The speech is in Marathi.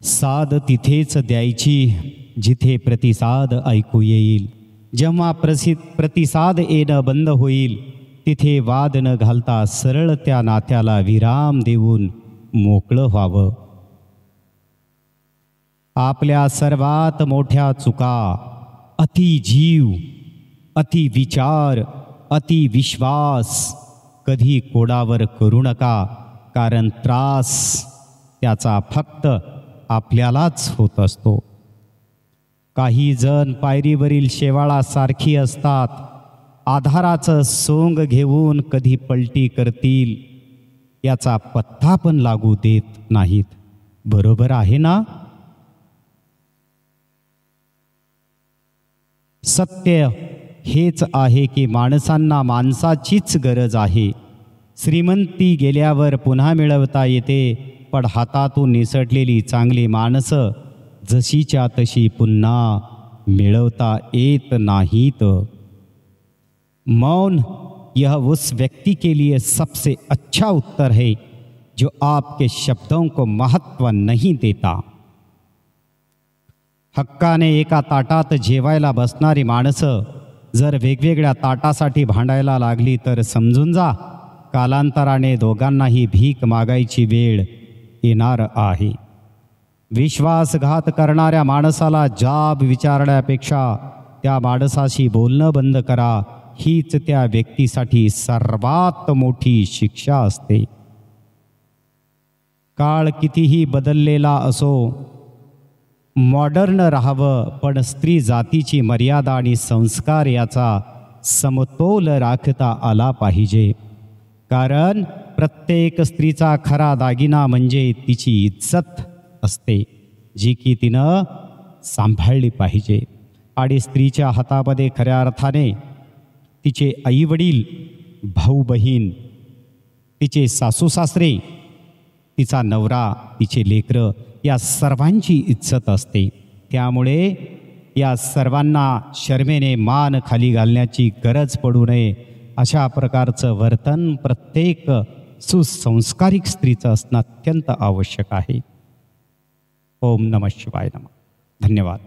साद तिथेच द्यायची जिथे प्रतिसाद ऐकू येईल. जेव्हा प्रतिसाद येणं बंद होईल तिथे वाद न घालता सरळ त्या नात्याला विराम देऊन मोकळं व्हावं. आपल्या सर्वात मोठ्या चुका अति जीव, अति विचार, अति विश्वास कधी कोणावर करू नका, कारण त्रास त्याचा फक्त आपल्यालाच होत असतो. काही जण पायरीवरील शेवाळासारखी असतात, आधाराचं सोंग घेऊन कधी पलटी करतील याचा पत्ता पण लागू देत नाहीत. बरोबर आहे ना? सत्य हेच आहे की माणसांना माणसाचीच गरज आहे. श्रीमंती गेल्यावर पुन्हा मिळवता येते, पण हातातून निसटलेली चांगली माणसं जशीच्या तशी पुन्हा मिळवता येत नाहीत. मौन यह उस व्यक्ति के लिए सबसे अच्छा उत्तर है जो आपके शब्दों को महत्व नहीं देता. हक्काने एका ताटात जेवायला बसणारी माणसं जर वेगवेगळ्या ताटासाठी भांडायला लागली तर समजून जा, कालांतराने दोघांनाही भीक मागायची वेळ येणार आहे. विश्वासघात करणाऱ्या माणसाला जाब विचारण्यापेक्षा त्या माणसाशी बोलणं बंद करा, हीच त्या व्यक्तीसाठी सर्वात मोठी शिक्षा असते. काळ कितीही बदललेला असो, मॉडर्न राहावं, पण स्त्री जातीची मर्यादा आणि संस्कार याचा समतोल राखता आला पाहिजे. कारण प्रत्येक स्त्रीचा खरा दागिना म्हणजे तिची इज्जत असते, जी की तिनं सांभाळली पाहिजे. आणि स्त्रीच्या हातामध्ये खऱ्या अर्थाने तिचे आईवडील, भाऊ बहीण, तिचे सासू सासरे, तिचा नवरा, तिचे लेकरं या सर्वांची इज्जत असते. त्यामुळे या सर्वांना शर्मेने मान खाली घालण्याची गरज पडू नये. अशा प्रकारचं वर्तन प्रत्येक सुसंस्कारिक स्त्रीचं असणं अत्यंत आवश्यक आहे. ओम नमः शिवाय नमः. धन्यवाद.